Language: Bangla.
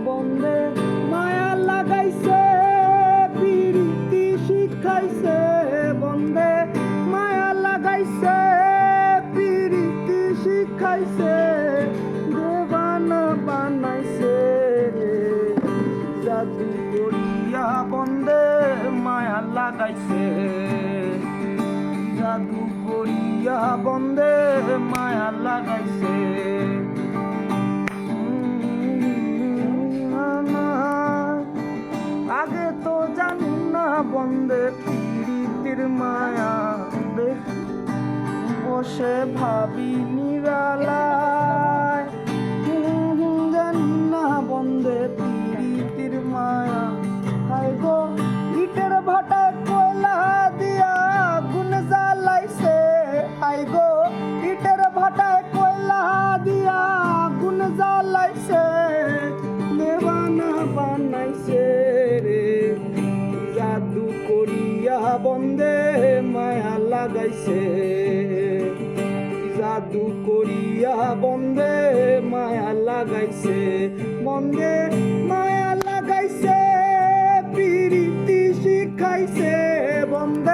বন্দে মায়া লাগাইছে পিরিতি শিখাইছে, বন্দে মায়া লাগাইছে পিরিতি শিখাইছে, দেবানা বানাইছে জাদু করিয়া বন্দে মায়া লাগাইছে, জাদু করিয়া বন্দে মায়া লাগাইছে। আগে তো জানি না বন্দে পীড়িতের মায়া, বসে ভাবি নিরালায়, জানি না বন্দে পীড়িতের মায়া। হাই গো ইটের ভাটায় কয়লা দিয়া গুণ জ্বালাইছে, হাই গো ইটের ভাটায় কয়লা দিয়া গুণ জ্বালাইছে, দেবানা বানাইছে রে জাদু করিয়া বন্দে মায়া লাগাইছে, জাদু করিয়া বন্দে মায়া লাগাইছে, বন্দে মায়া লাগাইছে পিরিতি শিখাইছে, বন্দে